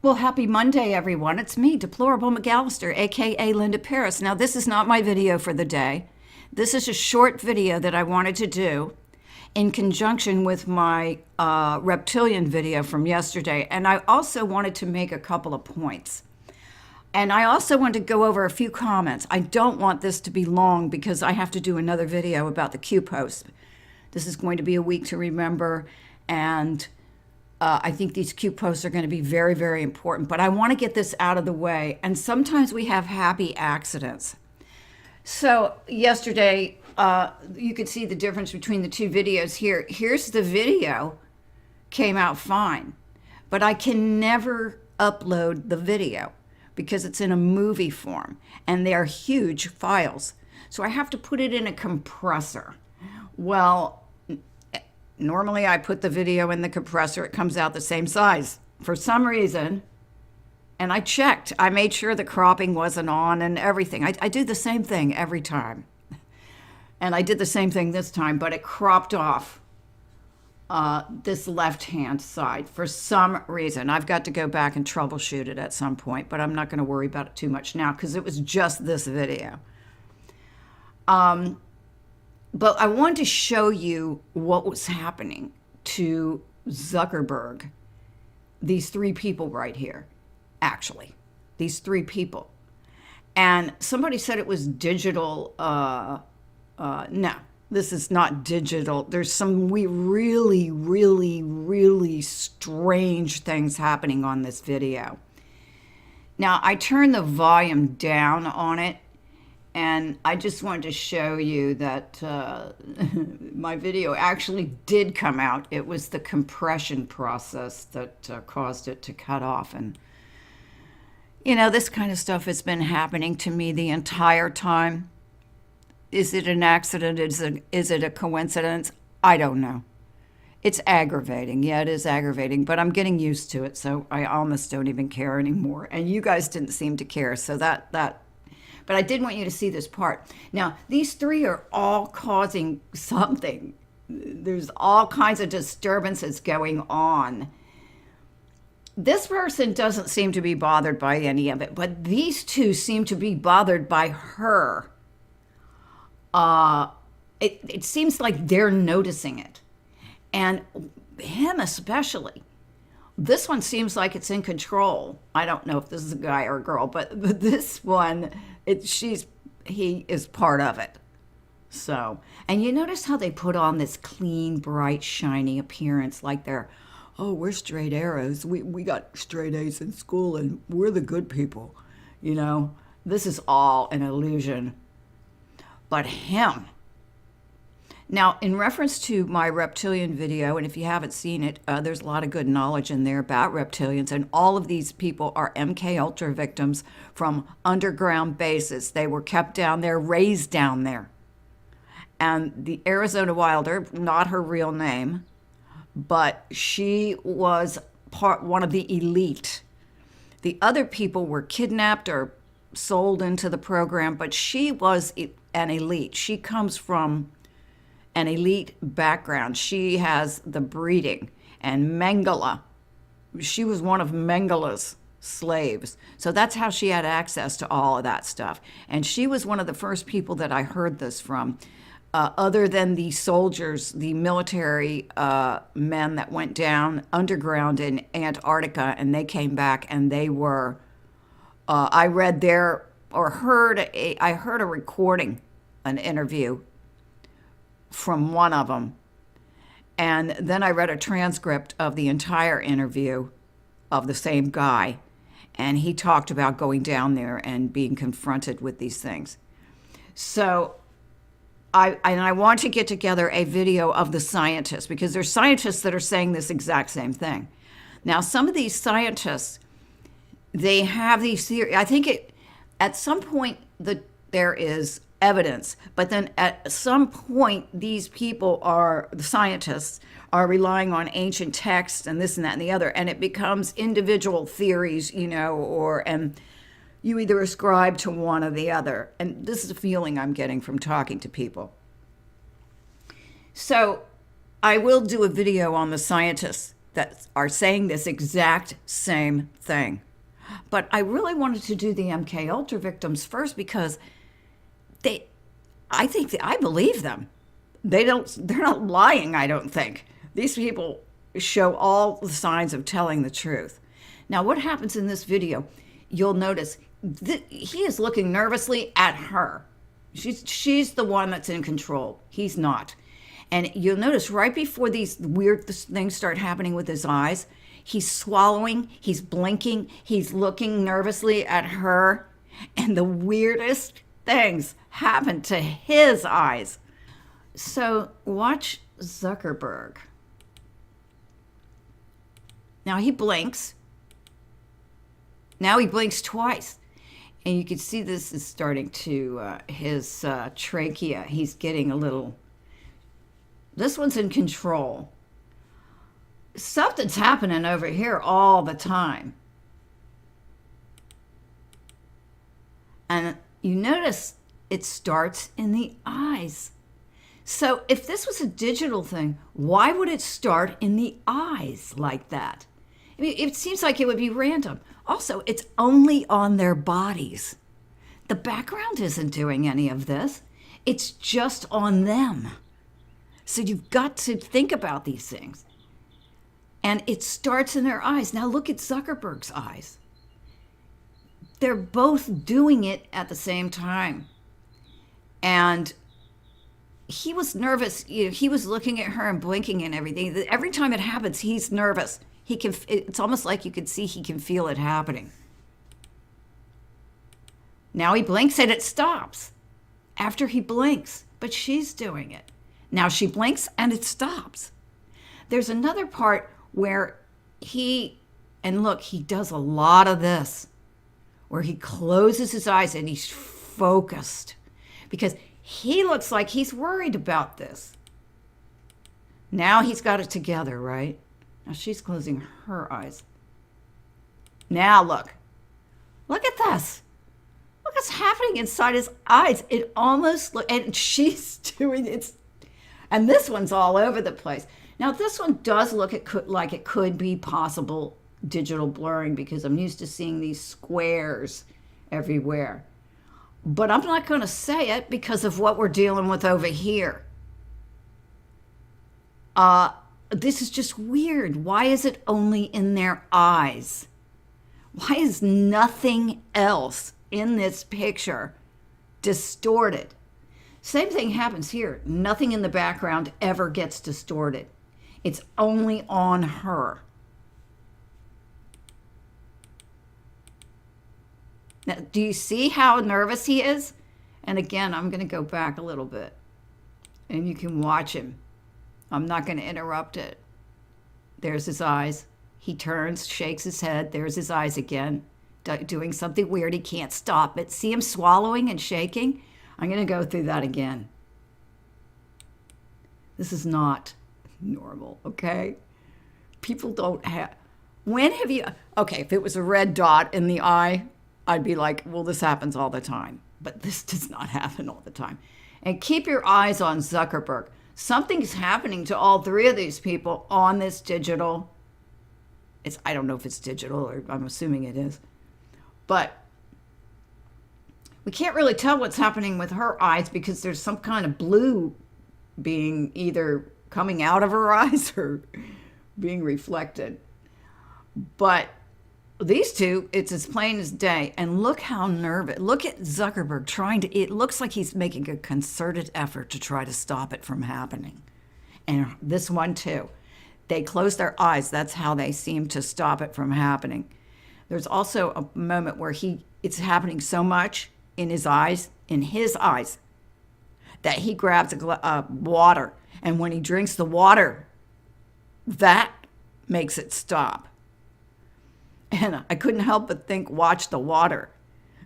Well, happy Monday, everyone. It's me, Deplorable McAllister, aka Linda Paris. Now, this is not my video for the day. This is a short video that I wanted to do in conjunction with my reptilian video from yesterday. And I also wanted to make a couple of points. And I also want to go over a few comments. I don't want this to be long because I have to do another video about the Q post. This is going to be a week to remember, and I think these Q posts are going to be very, very important. But I want to get this out of the way. And sometimes we have happy accidents. So yesterday, you could see the difference between the two videos here. Here's the video, came out fine, but I can never upload the video because it's in a movie form and they are huge files. So I have to put it in a compressor. Well, normally I put the video in the compressor, it comes out the same size. For some reason, and I checked, I made sure the cropping wasn't on and everything. I do the same thing every time. And I did the same thing this time, but it cropped off this left-hand side for some reason. I've got to go back and troubleshoot it at some point, but I'm not going to worry about it too much now because it was just this video. But I wanted to show you what was happening to Zuckerberg. These three people right here, actually, these three people. And somebody said it was digital. No, this is not digital. There's some really, really, really strange things happening on this video. Now, I turned the volume down on it, and I just wanted to show you that my video actually did come out. It was the compression process that caused it to cut off. And, you know, this kind of stuff has been happening to me the entire time. Is it an accident? Is it a coincidence? I don't know. It's aggravating. Yeah, it is aggravating, but I'm getting used to it, so I almost don't even care anymore. And you guys didn't seem to care, so that. But I did want you to see this part. Now, these three are all causing something. There's all kinds of disturbances going on. This person doesn't seem to be bothered by any of it, but these two seem to be bothered by her. It seems like they're noticing it. And him especially. This one seems like it's in control. I don't know if this is a guy or a girl, but this one, he is part of it. So, and you notice how they put on this clean, bright, shiny appearance, like we're straight arrows. We got straight A's in school, and we're the good people. You know, this is all an illusion. But him. Now, in reference to my reptilian video, and if you haven't seen it, there's a lot of good knowledge in there about reptilians, and all of these people are MK Ultra victims from underground bases. They were kept down there, raised down there. And the Arizona Wilder, not her real name, but she was one of the elite. The other people were kidnapped or sold into the program, but she was an elite. She comes from an elite background. She has the breeding. And Mengele, she was one of Mengele's slaves. So that's how she had access to all of that stuff. And she was one of the first people that I heard this from, other than the soldiers, the military men that went down underground in Antarctica, and they came back and they were, I read I heard a recording, an interview from one of them. And then I read a transcript of the entire interview of the same guy. And he talked about going down there and being confronted with these things. So I want to get together a video of the scientists, because there's scientists that are saying this exact same thing. Now, some of these scientists, they have these theories. I think at some point there is evidence, but then at some point these people the scientists are relying on ancient texts and this and that and the other, and it becomes individual theories, and you either ascribe to one or the other. And this is a feeling I'm getting from talking to people. So I will do a video on the scientists that are saying this exact same thing. But I really wanted to do the MKUltra victims first because I believe them. They're not lying, I don't think. These people show all the signs of telling the truth. Now, what happens in this video, you'll notice he is looking nervously at her. She's the one that's in control. He's not. And you'll notice right before these weird things start happening with his eyes, he's swallowing, he's blinking, he's looking nervously at her, and the weirdest things happen to his eyes. So watch Zuckerberg. Now he blinks. Now he blinks twice. And you can see this is starting to, his trachea, he's getting a little, this one's in control. Something's happening over here all the time. And you notice it starts in the eyes. So if this was a digital thing, why would it start in the eyes like that? I mean, it seems like it would be random. Also, it's only on their bodies. The background isn't doing any of this. It's just on them. So you've got to think about these things. And it starts in their eyes. Now look at Zuckerberg's eyes. They're both doing it at the same time. And he was nervous. He was looking at her and blinking and everything. Every time it happens, he's nervous. It's almost like you can see he can feel it happening. Now he blinks and it stops. After he blinks, but she's doing it. Now she blinks and it stops. There's another part where and look, he does a lot of this, where he closes his eyes and he's focused because he looks like he's worried about this. Now he's got it together, right? Now she's closing her eyes. Now look at this. Look what's happening inside his eyes. It almost and she's doing it. And this one's all over the place. Now this one does look like it could be possible digital blurring because I'm used to seeing these squares everywhere. But I'm not going to say it because of what we're dealing with over here. This is just weird. Why is it only in their eyes? Why is nothing else in this picture distorted? Same thing happens here. Nothing in the background ever gets distorted. It's only on her. Now, do you see how nervous he is? And again, I'm going to go back a little bit and you can watch him. I'm not going to interrupt it. There's his eyes. He turns, shakes his head. There's his eyes again, doing something weird. He can't stop it. See him swallowing and shaking? I'm going to go through that again. This is not normal, okay? People don't have... When have you... Okay, if it was a red dot in the eye, I'd be like, well, this happens all the time. But this does not happen all the time. And keep your eyes on Zuckerberg. Something's happening to all three of these people on this digital. I don't know if it's digital, or I'm assuming it is. But we can't really tell what's happening with her eyes because there's some kind of blue being either coming out of her eyes or being reflected. But these two, it's as plain as day. And look how nervous. Look at Zuckerberg it looks like he's making a concerted effort to try to stop it from happening. And this one too. They close their eyes. That's how they seem to stop it from happening. There's also a moment where it's happening so much in his eyes, that he grabs water. And when he drinks the water, that makes it stop. And I couldn't help but think, watch the water.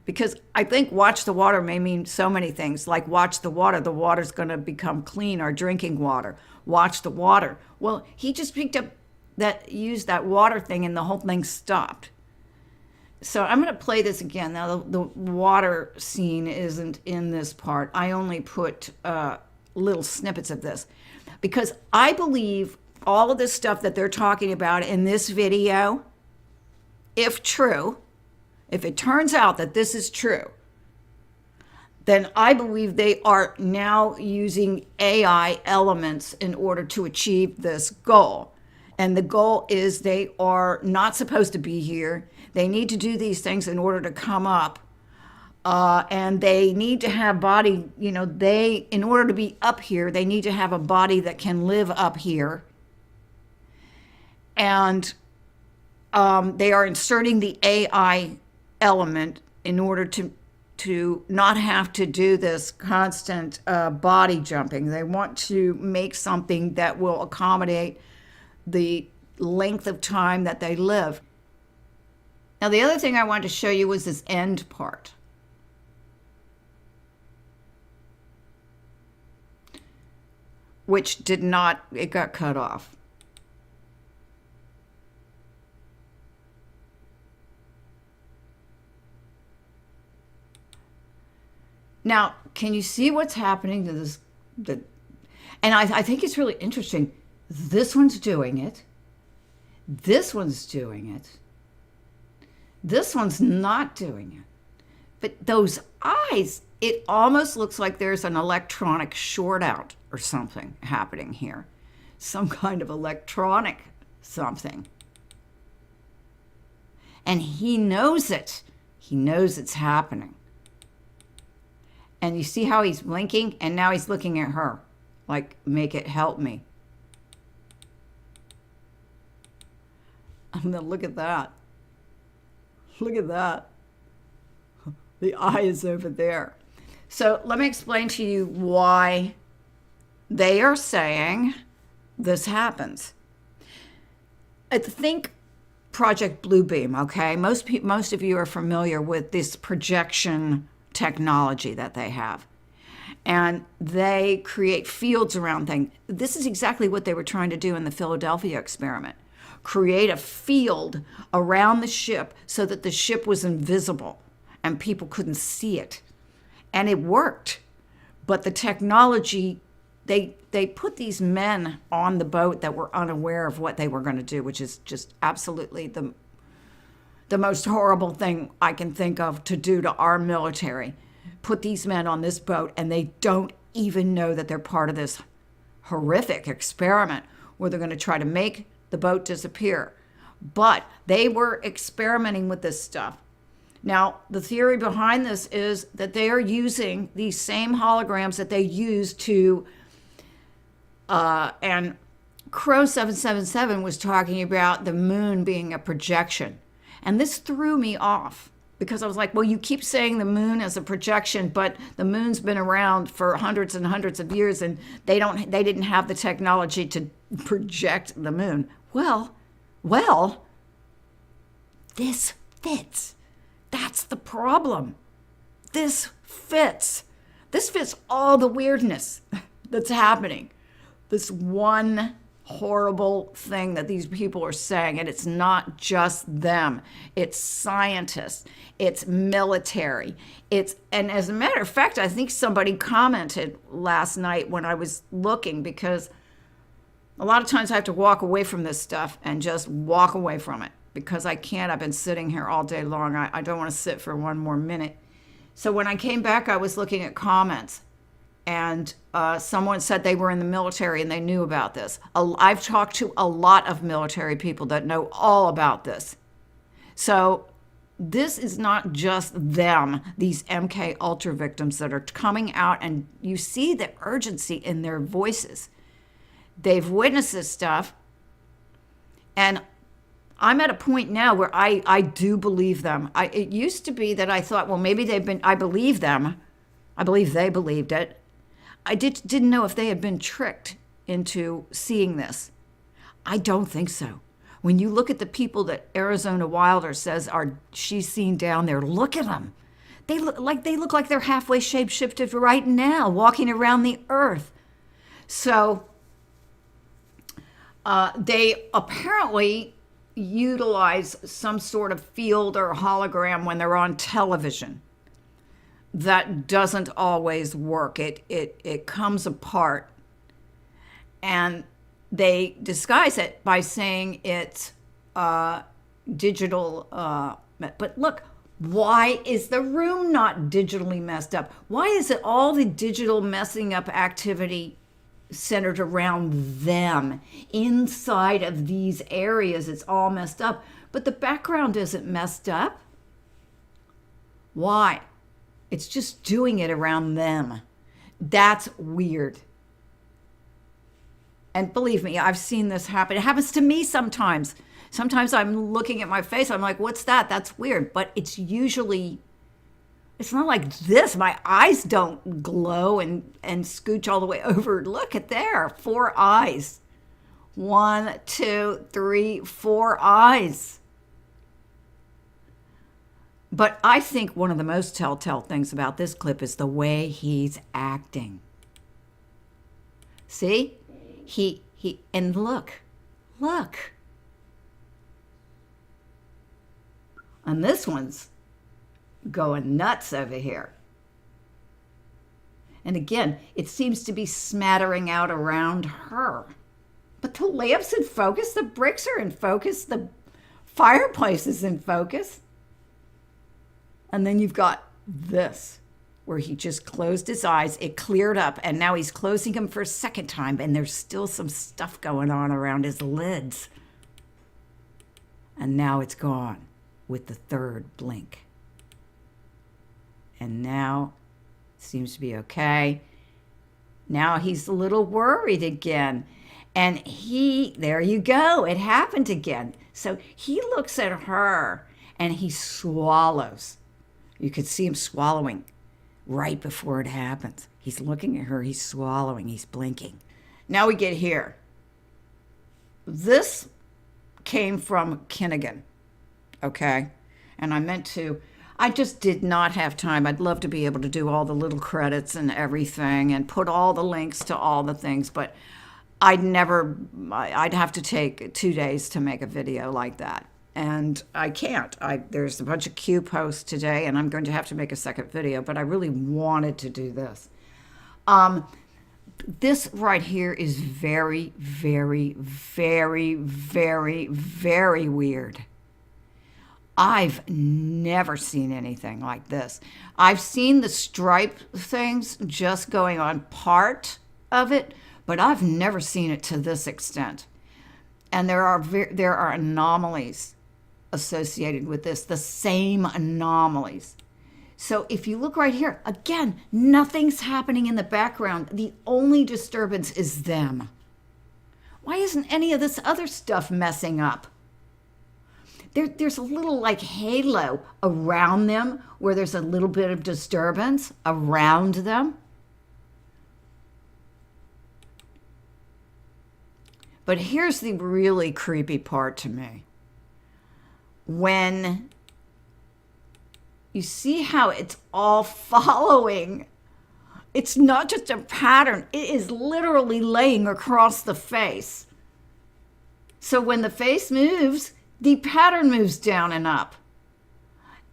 Because I think watch the water may mean so many things. Like watch the water's going to become clean, or drinking water. Watch the water. Well, he just used that water thing and the whole thing stopped. So I'm going to play this again. Now, the water scene isn't in this part. I only put little snippets of this. Because I believe all of this stuff that they're talking about in this video, if true, if it turns out that this is true, then I believe they are now using AI elements in order to achieve this goal. And the goal is they are not supposed to be here. They need to do these things in order to come up. And they need to have body, in order to be up here, they need to have a body that can live up here. And they are inserting the AI element in order to not have to do this constant body jumping. They want to make something that will accommodate the length of time that they live. Now, the other thing I wanted to show you was this end part. Which it got cut off. Now, can you see what's happening to this? And I think it's really interesting. This one's doing it. This one's doing it. This one's not doing it. But those eyes, it almost looks like there's an electronic short out or something happening here. Some kind of electronic something. And he knows it. He knows it's happening. And you see how he's blinking? And now he's looking at her. Like, make it help me. And then look at that. Look at that. The eye is over there. So let me explain to you why they are saying this happens. I think Project Bluebeam, okay? Most of you are familiar with this projection technology that they have. And they create fields around things. This is exactly what they were trying to do in the Philadelphia experiment. Create a field around the ship so that the ship was invisible and people couldn't see it. And it worked. But the technology, they put these men on the boat that were unaware of what they were going to do, which is just absolutely the most horrible thing I can think of to do to our military. Put these men on this boat and they don't even know that they're part of this horrific experiment where they're going to try to make the boat disappear. But they were experimenting with this stuff. Now, the theory behind this is that they are using these same holograms that they used to, and Crow 777 was talking about the moon being a projection. And this threw me off because I was like, well, you keep saying the moon as a projection, but the moon's been around for hundreds and hundreds of years and they didn't have the technology to project the moon. Well, this fits. That's the problem. This fits. This fits all the weirdness that's happening. This one horrible thing that these people are saying, and it's not just them. It's scientists. It's military. And as a matter of fact, I think somebody commented last night when I was looking, because a lot of times I have to walk away from this stuff and just walk away from it because I can't. I've been sitting here all day long. I don't want to sit for one more minute. So when I came back, I was looking at comments, and someone said they were in the military and they knew about this. I've talked to a lot of military people that know all about this. So this is not just them, these MK Ultra victims that are coming out, and you see the urgency in their voices. They've witnessed this stuff, and I'm at a point now where I do believe them. It used to be that I thought, well, maybe I believe them. I believe they believed it. I didn't know if they had been tricked into seeing this. I don't think so. When you look at the people that Arizona Wilder says she's seen down there, look at them. They look like they're halfway shape-shifted right now, walking around the earth. So they apparently utilize some sort of field or hologram when they're on television. That doesn't always work. It comes apart. And they disguise it by saying it's digital. But look, why is the room not digitally messed up? Why is it all the digital messing up activity centered around them? Inside of these areas, it's all messed up, but the background isn't messed up. Why? It's just doing it around them. That's weird. And believe me, I've seen this happen. It happens to me sometimes. Sometimes I'm looking at my face, I'm like, what's that? That's weird. But it's usually, it's not like this. My eyes don't glow and scooch all the way over. Look at there, 4 eyes. 1, 2, 3, 4 eyes. But I think one of the most telltale things about this clip is the way he's acting. See? And look. And this one's going nuts over here. And again, it seems to be smattering out around her. But the lamp's in focus, the bricks are in focus, the fireplace is in focus. And then you've got this, where he just closed his eyes, it cleared up, and now he's closing them for a second time, and there's still some stuff going on around his lids. And now it's gone with the third blink. And now it seems to be okay. Now he's a little worried again. And there you go, it happened again. So he looks at her and he swallows. You could see him swallowing right before it happens. He's looking at her, he's swallowing, he's blinking. Now we get here. This came from Kinnigan, okay? And I just did not have time. I'd love to be able to do all the little credits and everything and put all the links to all the things, but I'd have to take 2 days to make a video like that. And I can't. There's a bunch of Q posts today, and I'm going to have to make a second video, but I really wanted to do this. This right here is very, very, very, very, very weird. I've never seen anything like this. I've seen the stripe things just going on part of it, but I've never seen it to this extent. And there are anomalies associated with this, the same anomalies. So if you look right here, again, nothing's happening in the background. The only disturbance is them. Why isn't any of this other stuff messing up? There's a little like halo around them where there's a little bit of disturbance around them. But here's the really creepy part to me. When you see how it's all following, it's not just a pattern, it is literally laying across the face. So when the face moves, the pattern moves down and up.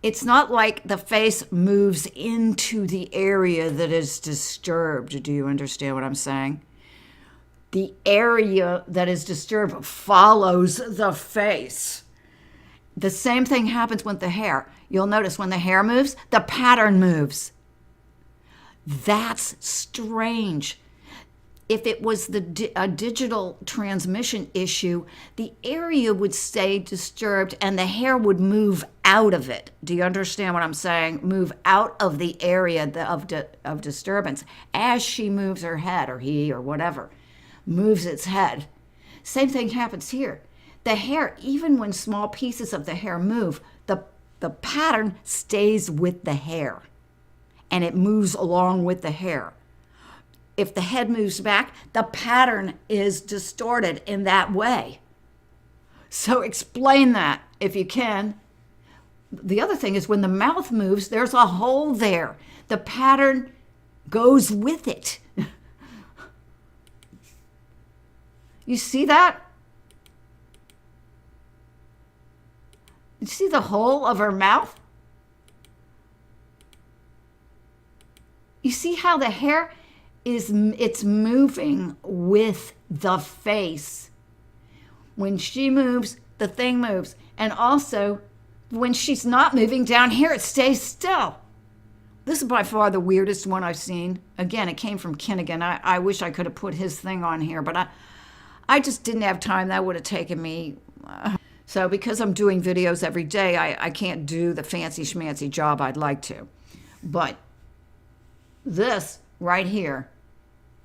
It's not like the face moves into the area that is disturbed. Do you understand what I'm saying? The area that is disturbed follows the face. The same thing happens with the hair. You'll notice when the hair moves, the pattern moves. That's strange. If it was a digital transmission issue, the area would stay disturbed and the hair would move out of it. Do you understand what I'm saying? Move out of the area of disturbance as she moves her head, or he or whatever moves its head. Same thing happens here. The hair, even when small pieces of the hair move, the pattern stays with the hair and it moves along with the hair. If the head moves back, the pattern is distorted in that way. So explain that if you can. The other thing is when the mouth moves, there's a hole there. The pattern goes with it. You see that? You see the hole of her mouth? You see how the hair it's moving with the face. When she moves, the thing moves. And also, when she's not moving down here, it stays still. This is by far the weirdest one I've seen. Again, it came from Kinnigan. I wish I could have put his thing on here, but I just didn't have time. That would have taken me. So because I'm doing videos every day, I can't do the fancy schmancy job I'd like to. But this right here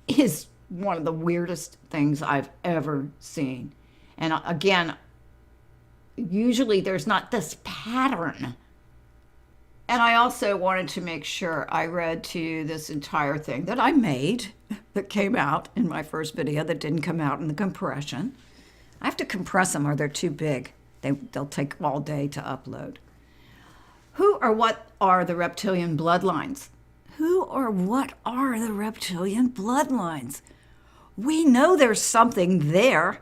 is one of the weirdest things I've ever seen. And again, usually there's not this pattern. And I also wanted to make sure I read to you this entire thing that I made that came out in my first video that didn't come out in the compression. I have to compress them or they're too big. They'll take all day to upload. Who or what are the reptilian bloodlines? Who or what are the reptilian bloodlines? We know there's something there.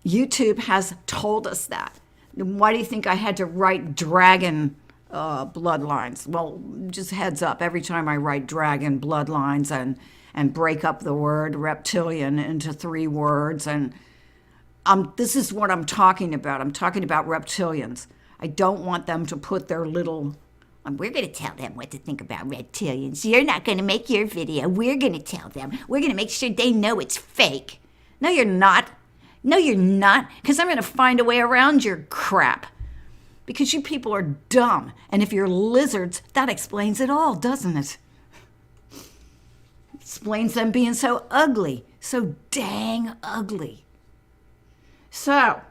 YouTube has told us that. Why do you think I had to write dragon bloodlines? Well, just heads up, every time I write dragon bloodlines and break up the word reptilian into 3 words, and this is what I'm talking about. I'm talking about reptilians. I don't want them to put their little, we're going to tell them what to think about reptilians. You're not going to make your video. We're going to tell them. We're going to make sure they know it's fake. No, you're not. No, you're not, because I'm going to find a way around your crap. Because you people are dumb. And if you're lizards, that explains it all, doesn't it? Explains them being so ugly. So dang ugly. So,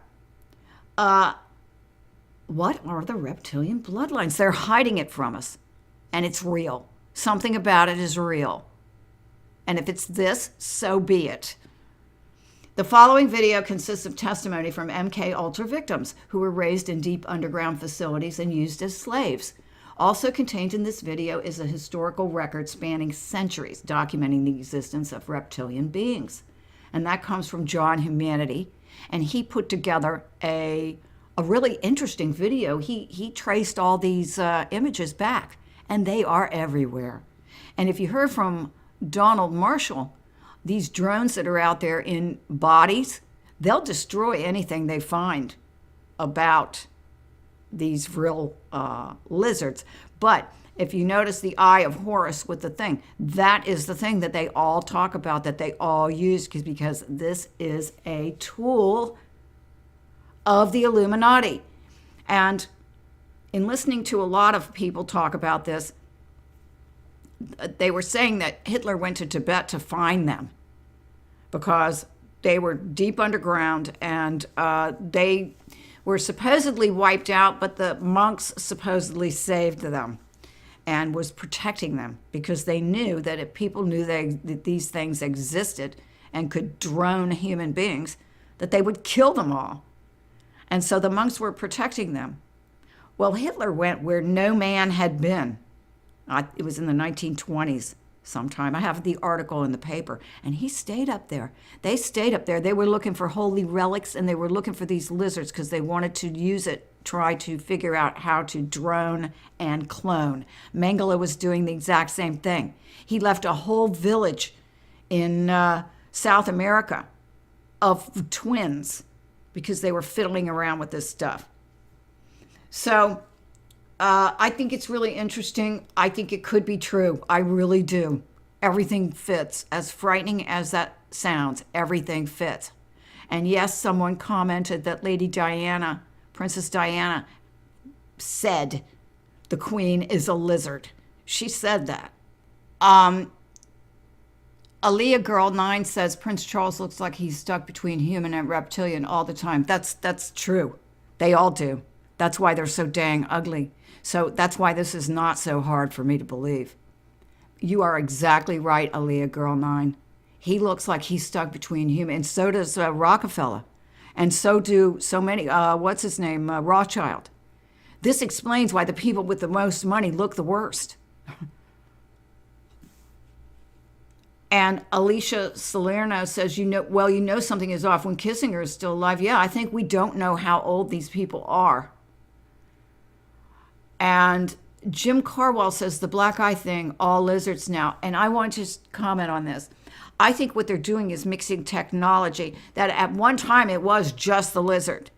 what are the reptilian bloodlines? They're hiding it from us. And it's real. Something about it is real. And if it's this, so be it. The following video consists of testimony from MKUltra victims who were raised in deep underground facilities and used as slaves. Also contained in this video is a historical record spanning centuries documenting the existence of reptilian beings. And that comes from John Humanity. And he put together a really interesting video. He traced all these images back, and they are everywhere. And if you heard from Donald Marshall, these drones that are out there in bodies, they'll destroy anything they find about these real lizards. But if you notice the eye of Horus with the thing, that is the thing that they all talk about, that they all use, because this is a tool of the Illuminati. And in listening to a lot of people talk about this, they were saying that Hitler went to Tibet to find them because they were deep underground and they were supposedly wiped out, but the monks supposedly saved them and was protecting them because they knew that if people knew that these things existed and could drone human beings, that they would kill them all. And so the monks were protecting them. Well, Hitler went where no man had been. It was in the 1920s sometime. I have the article in the paper. And he stayed up there. They stayed up there. They were looking for holy relics, and they were looking for these lizards because they wanted to use it, try to figure out how to drone and clone. Mengele was doing the exact same thing. He left a whole village in South America of twins because they were fiddling around with this stuff. So I think it's really interesting. I think it could be true. I really do. Everything fits. As frightening as that sounds, everything fits. And yes, someone commented that Lady Diana, Princess Diana, said the Queen is a lizard. She said that. Aaliyah Girl 9 says Prince Charles looks like he's stuck between human and reptilian all the time. That's true. They all do. That's why they're so dang ugly. So that's why this is not so hard for me to believe. You are exactly right, Aaliyah Girl 9. He looks like he's stuck between human, and so does Rockefeller. And so do so many, what's his name, Rothschild. This explains why the people with the most money look the worst. And Alicia Salerno says, you know something is off when Kissinger is still alive. Yeah, I think we don't know how old these people are. And Jim Carwell says the black eye thing, all lizards now. And I want to just comment on this. I think what they're doing is mixing technology that at one time it was just the lizard.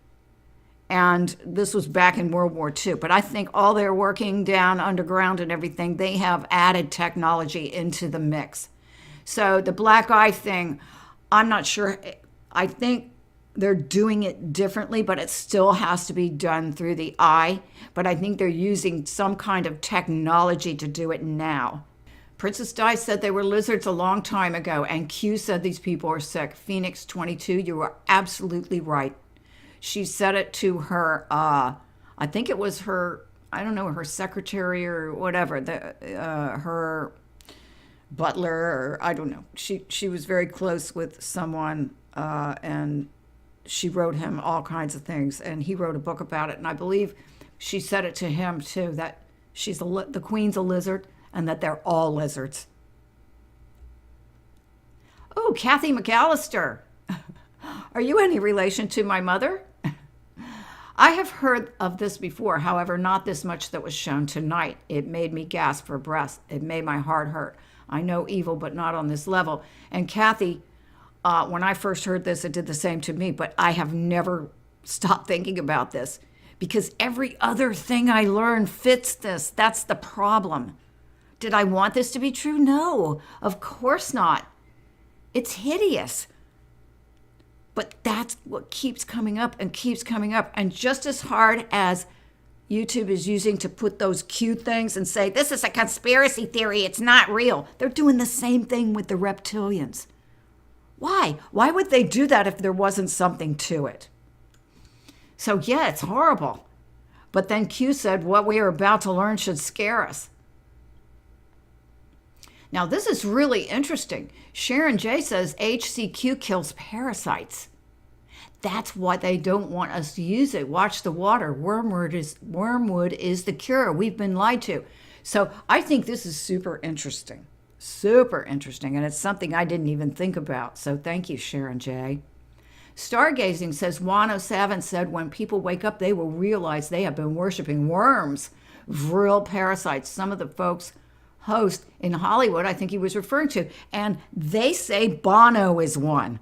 And this was back in World War II. But I think all they're working down underground and everything, they have added technology into the mix. So the black eye thing, I'm not sure. I think they're doing it differently, but it still has to be done through the eye. But I think they're using some kind of technology to do it now. Princess Di said they were lizards a long time ago, and Q said these people are sick. Phoenix 22, you are absolutely right. She said it to her, I think it was her, I don't know, her secretary or whatever, her butler, or I don't know. She was very close with someone, and she wrote him all kinds of things, and he wrote a book about it. And I believe she said it to him too, that she's the queen's a lizard, and that they're all lizards. Oh, Kathy McAllister. Are you any relation to my mother? I have heard of this before, however, not this much that was shown tonight. It made me gasp for breath. It made my heart hurt. I know evil, but not on this level. And Kathy, when I first heard this, it did the same to me, but I have never stopped thinking about this because every other thing I learned fits this. That's the problem. Did I want this to be true? No, of course not. It's hideous. But that's what keeps coming up and keeps coming up. And just as hard as YouTube is using to put those cute things and say, this is a conspiracy theory, it's not real, they're doing the same thing with the reptilians. Why? Why would they do that if there wasn't something to it? So yeah, it's horrible. But then Q said, what we are about to learn should scare us. Now, this is really interesting. Sharon J says HCQ kills parasites. That's why they don't want us to use it. Watch the water. Wormwood is the cure. We've been lied to. So I think this is super interesting. Super interesting. And it's something I didn't even think about. So thank you, Sharon J. Stargazing says 107 said when people wake up, they will realize they have been worshiping worms, real parasites. Some of the folks host in Hollywood, I think he was referring to, and they say Bono is one.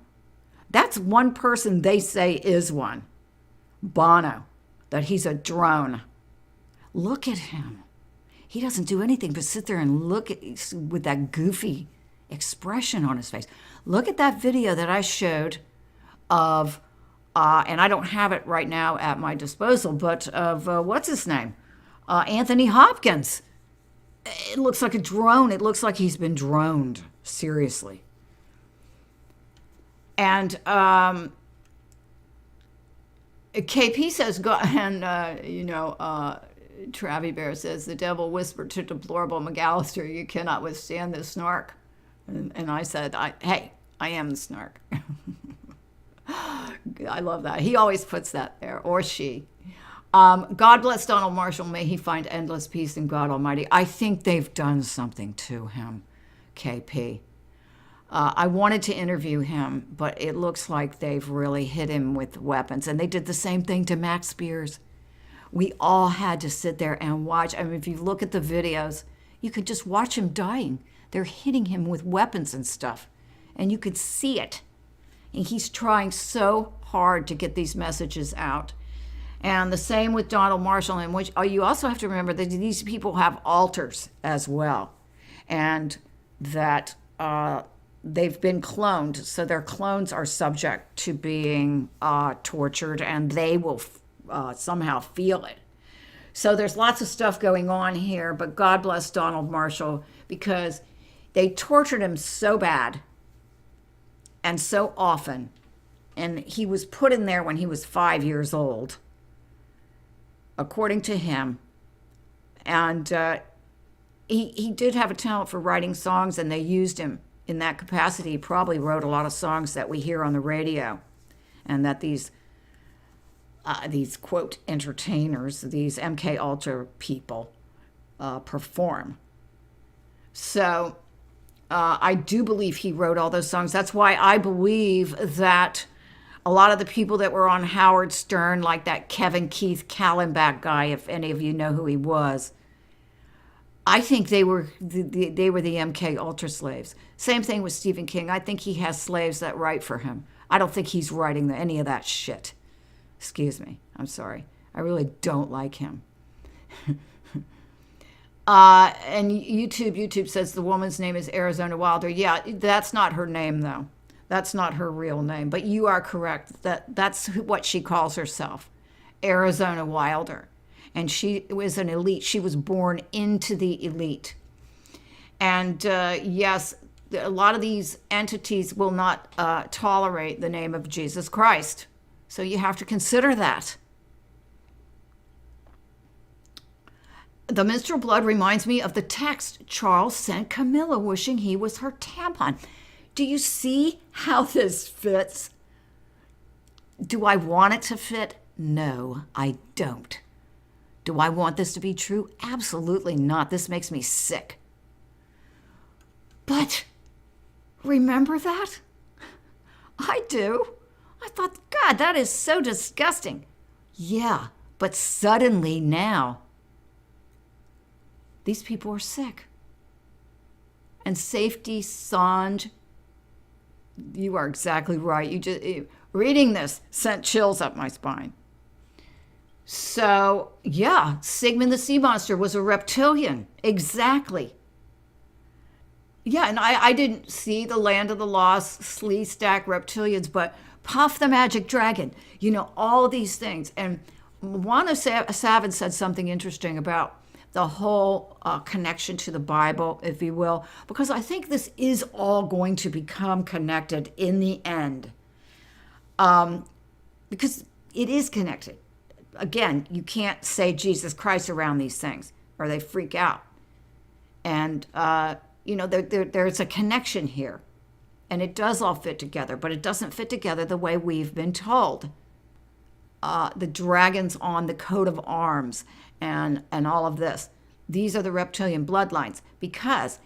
That's one person they say is one. Bono, that he's a drone. Look at him. He doesn't do anything but sit there and look at with that goofy expression on his face. Look at that video that I showed of, and I don't have it right now at my disposal, but of, what's his name? Anthony Hopkins. It looks like a drone. It looks like he's been droned, seriously. And KP says, Travi Bear says, the devil whispered to deplorable McAllister, you cannot withstand this snark. And I said, hey, I am the snark. I love that. He always puts that there, or she. God bless Donald Marshall. May he find endless peace in God Almighty. I think they've done something to him, KP. I wanted to interview him, but it looks like they've really hit him with weapons. And they did the same thing to Max Spears. We all had to sit there and watch. I mean, if you look at the videos, you could just watch him dying. They're hitting him with weapons and stuff. And you could see it. And he's trying so hard to get these messages out. And the same with Donald Marshall, in which you also have to remember that these people have altars as well, and that they've been cloned, so their clones are subject to being tortured, and they will somehow feel it. So there's lots of stuff going on here, but God bless Donald Marshall, because they tortured him so bad and so often, and he was put in there when he was 5 years old, according to him. And he did have a talent for writing songs, and they used him in that capacity. He probably wrote a lot of songs that we hear on the radio, and that these quote entertainers, these MK Ultra people, perform. So I do believe he wrote all those songs. That's why I believe that a lot of the people that were on Howard Stern, like that Kevin Keith Kallenbach guy, if any of you know who he was, I think they were the MK Ultra slaves. Same thing with Stephen King. I think he has slaves that write for him. I don't think he's writing any of that shit. Excuse me. I'm sorry. I really don't like him. And YouTube says the woman's name is Arizona Wilder. Yeah, that's not her name, though. That's not her real name. But you are correct. That's what she calls herself, Arizona Wilder. And she was an elite. She was born into the elite. And yes, a lot of these entities will not tolerate the name of Jesus Christ. So you have to consider that. The menstrual blood reminds me of the text Charles sent Camilla wishing he was her tampon. Do you see how this fits? Do I want it to fit? No, I don't. Do I want this to be true? Absolutely not. This makes me sick. But remember that? I do. I thought, God, that is so disgusting. Yeah, but suddenly now, these people are sick. And Safety Sanj, you are exactly right. Reading this sent chills up my spine. So, yeah, Sigmund the Sea Monster was a reptilian. Exactly. Yeah, and I didn't see the Land of the Lost, Sleestack reptilians, but Puff the Magic Dragon, all these things. And Juana Savin said something interesting about the whole connection to the Bible, if you will, because I think this is all going to become connected in the end. Because it is connected. Again, you can't say Jesus Christ around these things or they freak out. And, there's a connection here. And it does all fit together, but it doesn't fit together the way we've been told. The dragons on the coat of arms and all of this. These are the reptilian bloodlines, because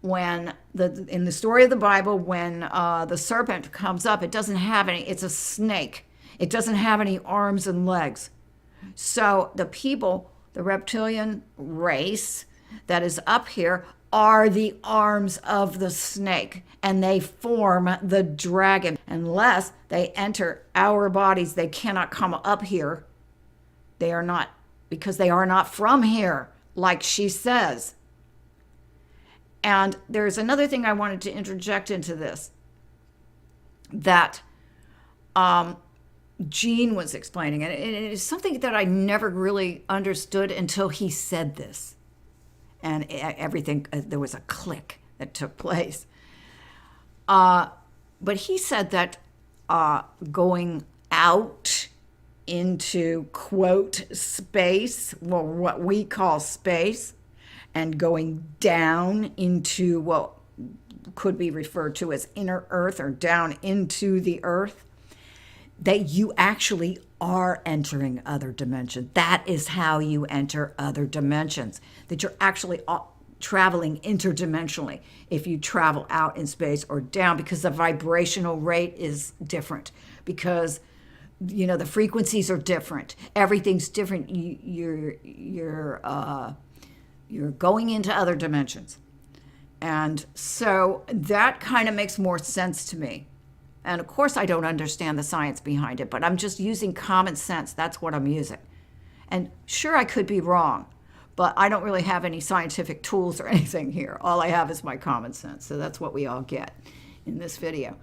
when in the story of the Bible, when the serpent comes up, it doesn't have any, it's a snake. It doesn't have any arms and legs. So the people, the reptilian race that is up here, are the arms of the snake, and they form the dragon. Unless they enter our bodies, they cannot come up here. They are not, because they are not from here, like she says. And there's another thing I wanted to interject into this, that Gene was explaining, and it is something that I never really understood until he said this. And everything, there was a click that took place. But he said that going out into, quote, space, well, what we call space, and going down into what could be referred to as inner earth or down into the earth, that you actually are entering other dimensions. That is how you enter other dimensions, that you're actually traveling interdimensionally if you travel out in space or down, because the vibrational rate is different, because the frequencies are different. Everything's different. You're going into other dimensions. And so that kind of makes more sense to me. And of course, I don't understand the science behind it, but I'm just using common sense. That's what I'm using. And sure, I could be wrong, but I don't really have any scientific tools or anything here. All I have is my common sense. So that's what we all get in this video.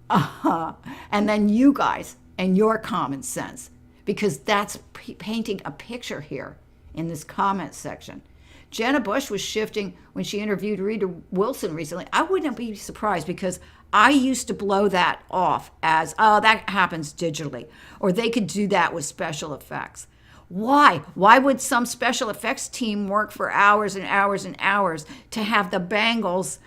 And then you guys and your common sense, because that's painting a picture here in this comment section. Jenna Bush was shifting when she interviewed Rita Wilson recently. I wouldn't be surprised, because I used to blow that off as, oh, that happens digitally, or they could do that with special effects. Why? Why would some special effects team work for hours and hours and hours to have the bangles?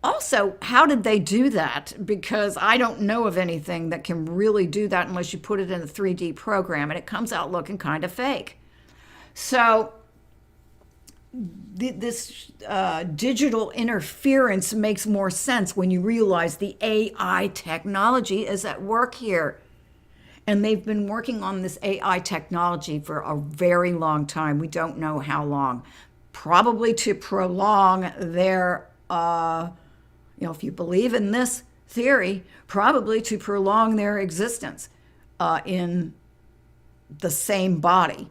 Also, how did they do that? Because I don't know of anything that can really do that unless you put it in a 3D program, and it comes out looking kind of fake. So this digital interference makes more sense when you realize the AI technology is at work here. And they've been working on this AI technology for a very long time. We don't know how long. probably to prolong their, if you believe in this theory, probably to prolong their existence in the same body.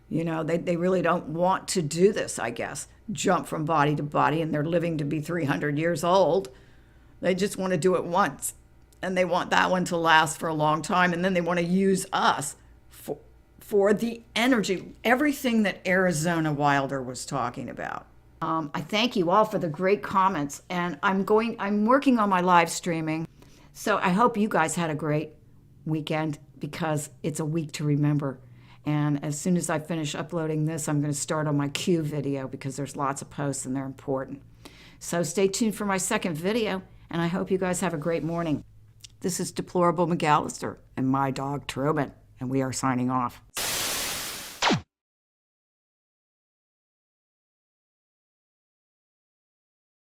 They really don't want to do this, I guess, jump from body to body, and they're living to be 300 years old. They just want to do it once, and they want that one to last for a long time, and then they want to use us for the energy, everything that Arizona Wilder was talking about. I thank you all for the great comments, and I'm working on my live streaming, so I hope you guys had a great weekend, because it's a week to remember. And as soon as I finish uploading this, I'm going to start on my Q video, because there's lots of posts and they're important. So stay tuned for my second video, and I hope you guys have a great morning. This is Deplorable McAllister and my dog Truman, and we are signing off.